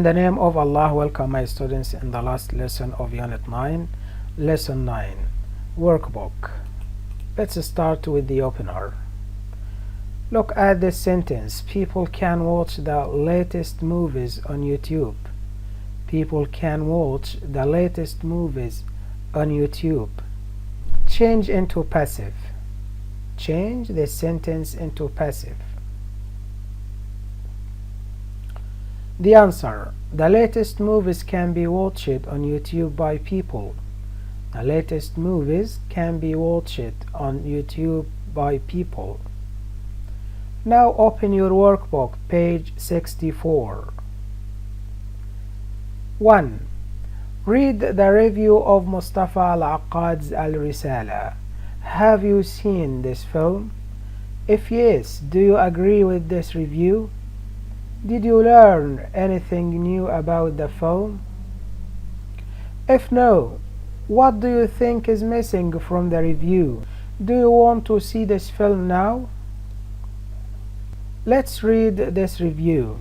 In the name of Allah, welcome my students in the last lesson of Unit 9, Lesson 9, Workbook. Let's start with the opener. Look at this sentence. People can watch the latest movies on YouTube. People can watch the latest movies on YouTube. Change into passive. Change the sentence into passive. The answer: the latest movies can be watched on YouTube by people. The latest movies can be watched on YouTube by people. Now open your workbook, page 64. 1. Read the review of Mustafa Al-Aqad's Al-Risala. Have you seen this film? If yes, do you agree with this review? Did you learn anything new about the film? If no, what do you think is missing from the review? Do you want to see this film now? Let's read this review.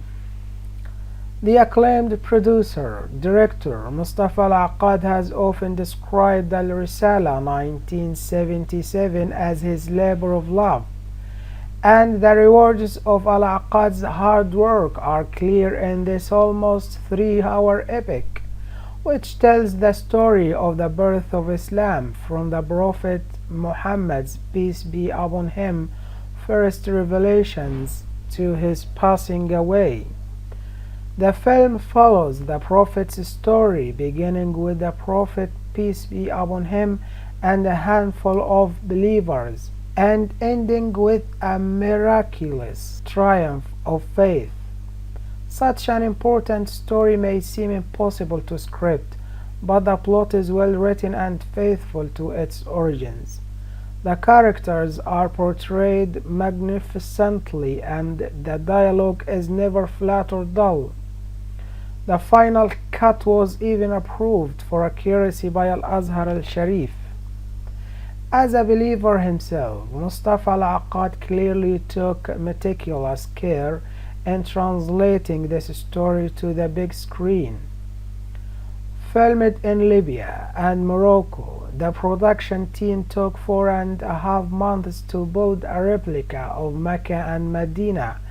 The acclaimed producer, director Mustafa Al-Aqad has often described Al-Risala 1977 as his labor of love, and the rewards of Al-Aqad's hard work are clear in this almost 3-hour epic, which tells the story of the birth of Islam from the Prophet Muhammad's, peace be upon him, first revelations to his passing away. The film follows the Prophet's story, beginning with the Prophet, peace be upon him, and a handful of believers, and ending with a miraculous triumph of faith. Such an important story may seem impossible to script, but the plot is well written and faithful to its origins. The characters are portrayed magnificently, and the dialogue is never flat or dull. The final cut was even approved for accuracy by Al-Azhar al-Sharif. As a believer himself, Mustafa Al-Aqad clearly took meticulous care in translating this story to the big screen. Filmed in Libya and Morocco, the production team took 4.5 months to build a replica of Mecca and Medina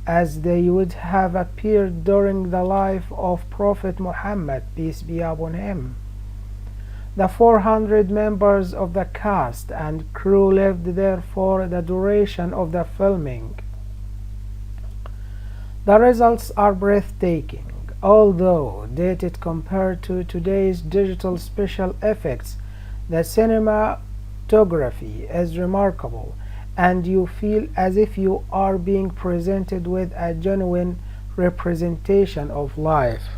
as they would have appeared during the life of Prophet Muhammad, peace be upon him. The 400 members of the cast and crew lived there for the duration of the filming. The results are breathtaking. Although dated compared to today's digital special effects, the cinematography is remarkable, and you feel as if you are being presented with a genuine representation of life.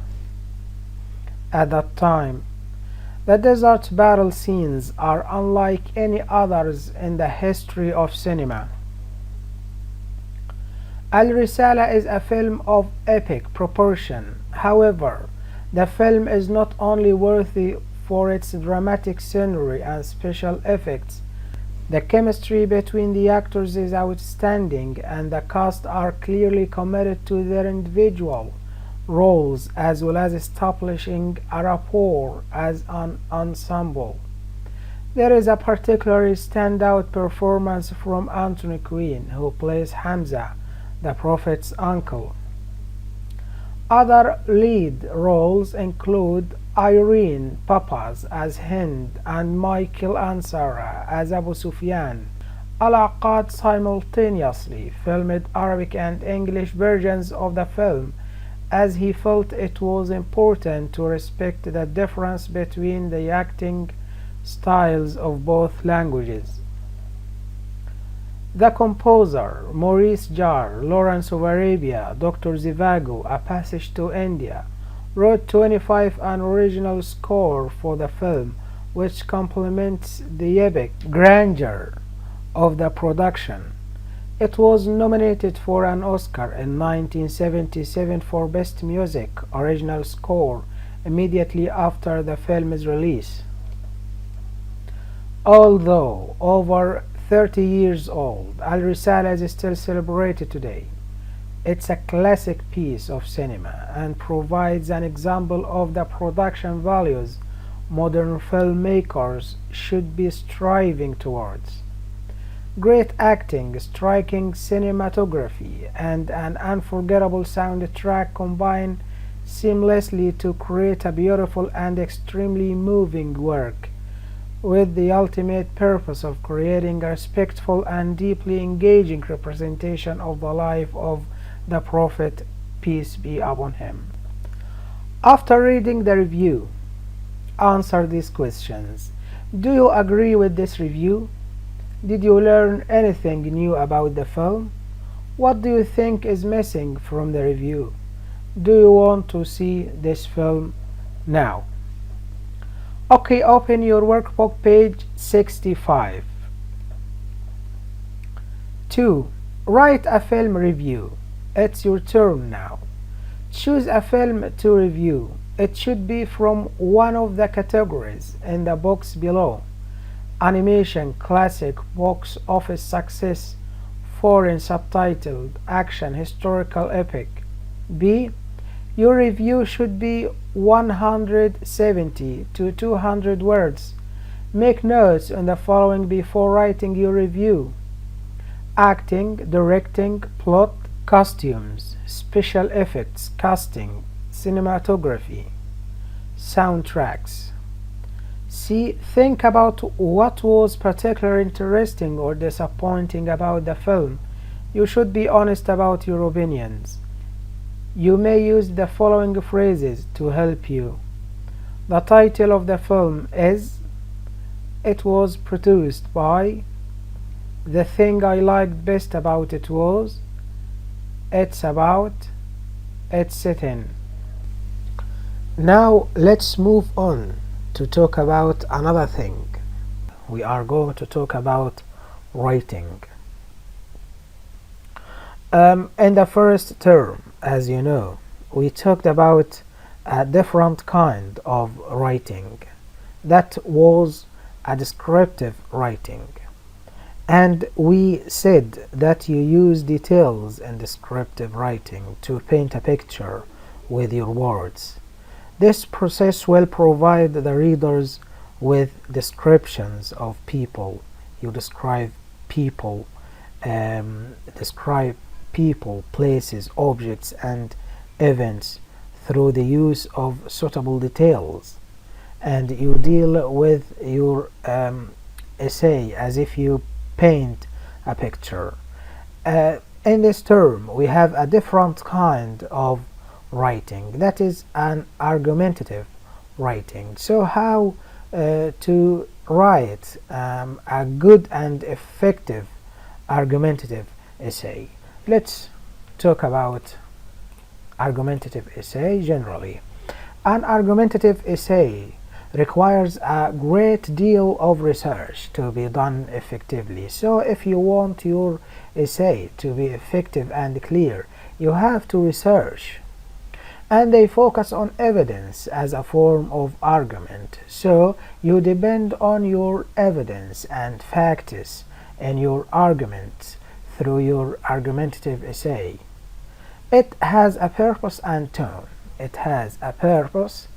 At that time, the desert battle scenes are unlike any others in the history of cinema. Al-Risala is a film of epic proportion. However, the film is not only worthy for its dramatic scenery and special effects. The chemistry between the actors is outstanding, and the cast are clearly committed to their individual roles, as well as establishing a rapport as an ensemble. There is a particularly standout performance from Anthony Quinn, who plays Hamza, the Prophet's uncle. Other lead roles include Irene Papas as Hind and Michael Ansara as Abu Sufyan. Al-Aqad simultaneously filmed Arabic and English versions of the film, as he felt it was important to respect the difference between the acting styles of both languages. The composer, Maurice Jarre, Lawrence of Arabia, Dr. Zhivago, A Passage to India, wrote 25 an original score for the film, which complements the epic grandeur of the production. It was nominated for an Oscar in 1977 for Best Music Original Score immediately after the film's release. Although over 30 years old, Al-Risala is still celebrated today. It's a classic piece of cinema and provides an example of the production values modern filmmakers should be striving towards. Great acting, striking cinematography, and an unforgettable soundtrack combine seamlessly to create a beautiful and extremely moving work, with the ultimate purpose of creating a respectful and deeply engaging representation of the life of the Prophet, peace be upon him. After reading the review, answer these questions. Do you agree with this review? Did you learn anything new about the film? What do you think is missing from the review? Do you want to see this film now? Okay, open your workbook page 65. 2. Write a film review. It's your turn now. Choose a film to review. It should be from one of the categories in the box below: animation, classic, box office success, foreign subtitled, action, historical epic. B. Your review should be 170 to 200 words. Make notes on the following before writing your review: acting, directing, plot, costumes, special effects, casting, cinematography, soundtracks. C. Think about what was particularly interesting or disappointing about the film. You should be honest about your opinions. You may use the following phrases to help you. The title of the film is, it was produced by, the thing I liked best about it was, it's about, it's set in. Now let's move on to talk about another thing. We are going to talk about writing. In the first term, as you know, we talked about a different kind of writing. That was a descriptive writing. And we said that you use details in descriptive writing to paint a picture with your words. This process will provide the readers with descriptions of people. You describe people, places, objects, and events through the use of suitable details. And you deal with your essay as if you paint a picture. In this term, we have a different kind of writing, that is an argumentative writing. So how to write a good and effective argumentative essay? Let's talk about argumentative essay generally. An argumentative essay requires a great deal of research to be done effectively. So if you want your essay to be effective and clear, you have to research. And they focus on evidence as a form of argument. So you depend on your evidence and facts in your argument through your argumentative essay. It has a purpose and tone. It has a purpose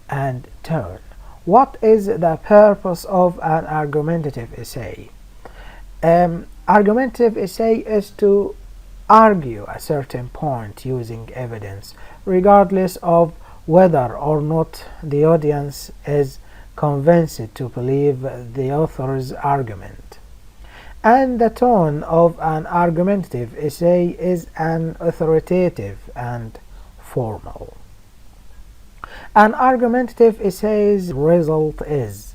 and tone. What is the purpose of an argumentative essay? Argumentative essay is to argue a certain point using evidence, regardless of whether or not the audience is convinced to believe the author's argument. And the tone of an argumentative essay is an authoritative and formal. An argumentative essay's result is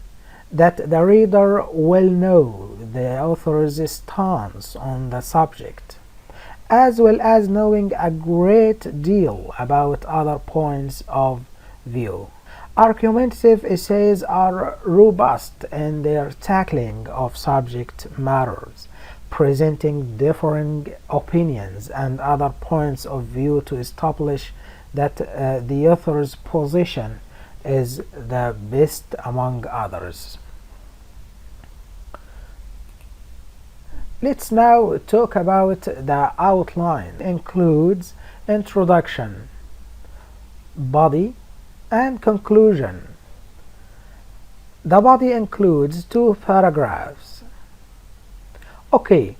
that the reader will know the author's stance on the subject, as well as knowing a great deal about other points of view. Argumentative essays are robust in their tackling of subject matters, presenting differing opinions and other points of view to establish that the author's position is the best among others. Let's now talk about the outline. It includes introduction, body, and conclusion. The body includes 2 paragraphs. Okay,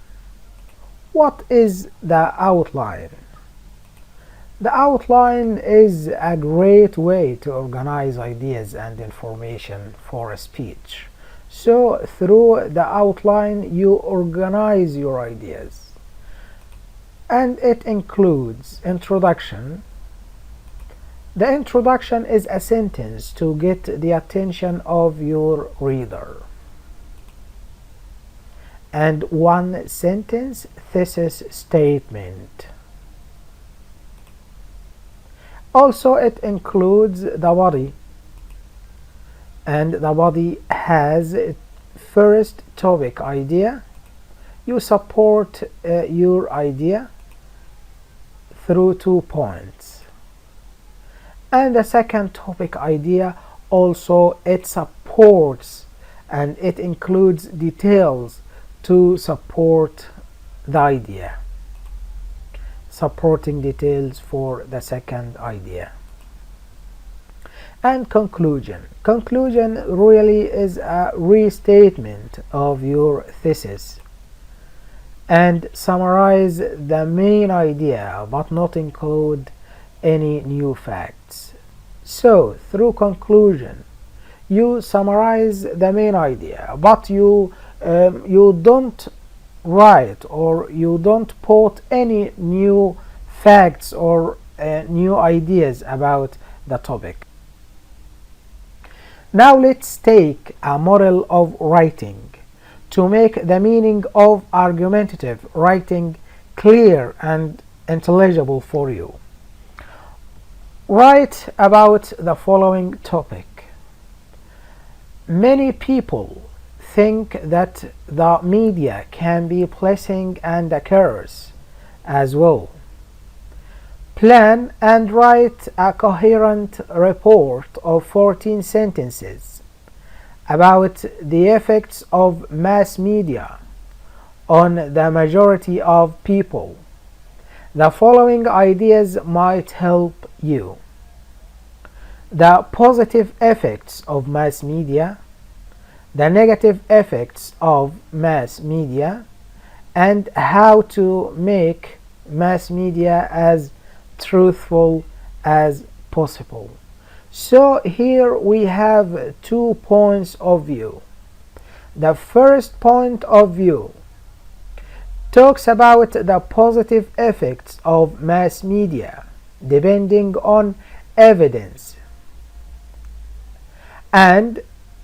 what is the outline? The outline is a great way to organize ideas and information for a speech. So through the outline you organize your ideas. And it includes introduction. The introduction is a sentence to get the attention of your reader. And 1 sentence thesis statement. Also it includes the body, and the body has first topic idea. You support your idea through 2 points, and the second topic idea also it supports and it includes details to support the idea. Supporting details for the second idea. And conclusion. Conclusion really is a restatement of your thesis and summarize the main idea but not include any new facts. So through conclusion you summarize the main idea, but you don't write or you don't put any new facts or new ideas about the topic. Now let's take a model of writing to make the meaning of argumentative writing clear and intelligible for you. Write about the following topic. Many people think that the media can be blessing and a curse as well. Plan and write a coherent report of 14 sentences about the effects of mass media on the majority of people. The following ideas might help you. The positive effects of mass media, the negative effects of mass media, and how to make mass media as truthful as possible. So here we have 2 points of view. The first point of view talks about the positive effects of mass media depending on evidence, and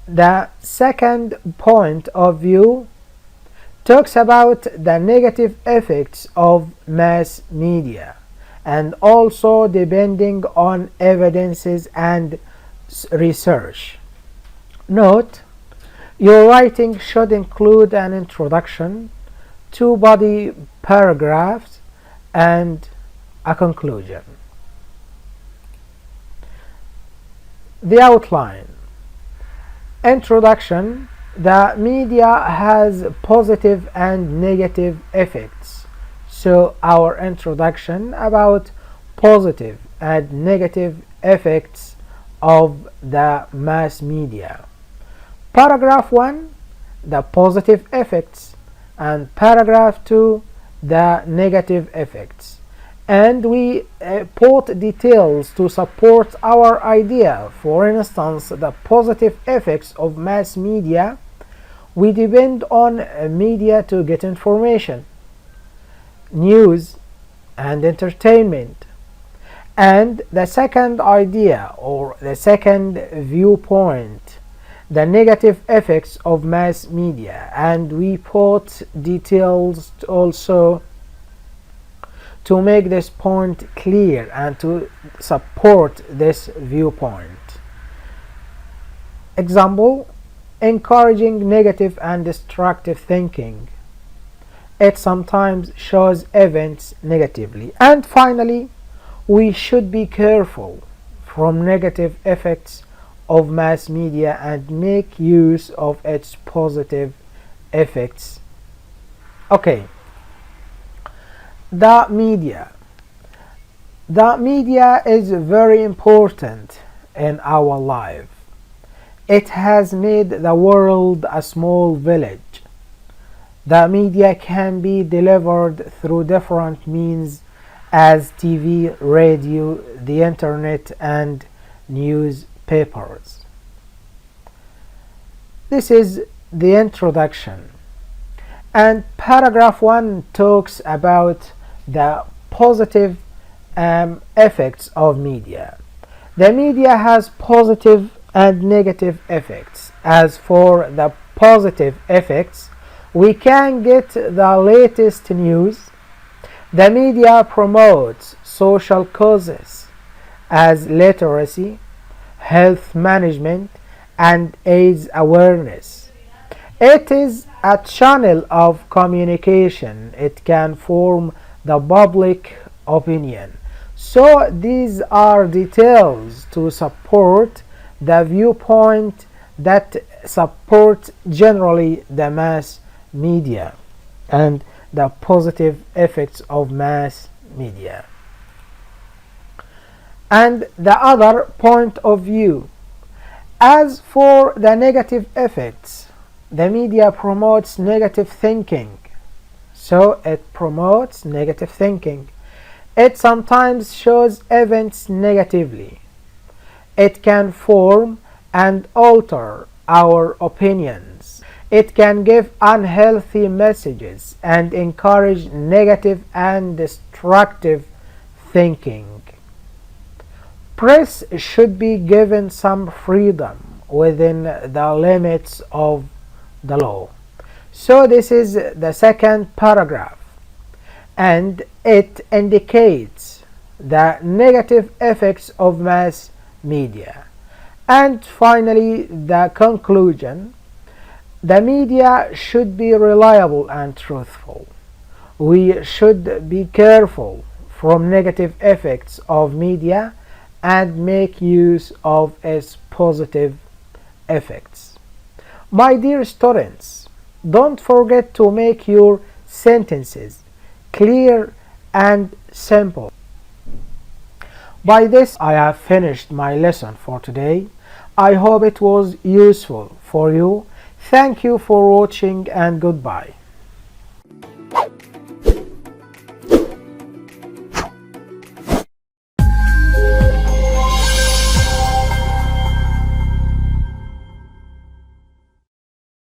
the second point of view talks about the negative effects of mass media and also depending on evidences and research. Note, your writing should include an introduction, 2 body paragraphs, and a conclusion. The outline. Introduction. The media has positive and negative effects. So our introduction about positive and negative effects of the mass media. Paragraph 1, the positive effects, and paragraph 2, the negative effects. And we put details to support our idea. For instance, the positive effects of mass media. We depend on media to get information, news, and entertainment. And the second idea or the second viewpoint, the negative effects of mass media, and we put details also to make this point clear and to support this viewpoint. Example, encouraging negative and destructive thinking. It sometimes shows events negatively. And finally, we should be careful from negative effects of mass media and make use of its positive effects. Okay, the media. The media is very important in our life. It has made the world a small village. The media can be delivered through different means as TV, radio, the internet, and newspapers. This is the introduction. And paragraph 1 talks about the positive effects of media. The media has positive and negative effects. As for the positive effects, we can get the latest news. The media promotes social causes as literacy, health management, and AIDS awareness. It is a channel of communication. It can form the public opinion. So these are details to support the viewpoint that support generally the mass media and the positive effects of mass media. And the other point of view. As for the negative effects, the media promotes negative thinking. So it promotes negative thinking. It sometimes shows events negatively. It can form and alter our opinions. It can give unhealthy messages and encourage negative and destructive thinking. Press should be given some freedom within the limits of the law. So this is the second paragraph, and it indicates the negative effects of mass media. And finally, the conclusion. The media should be reliable and truthful. We should be careful from negative effects of media and make use of its positive effects. My dear students, don't forget to make your sentences clear and simple. By this, I have finished my lesson for today. I hope it was useful for you. Thank you for watching and goodbye.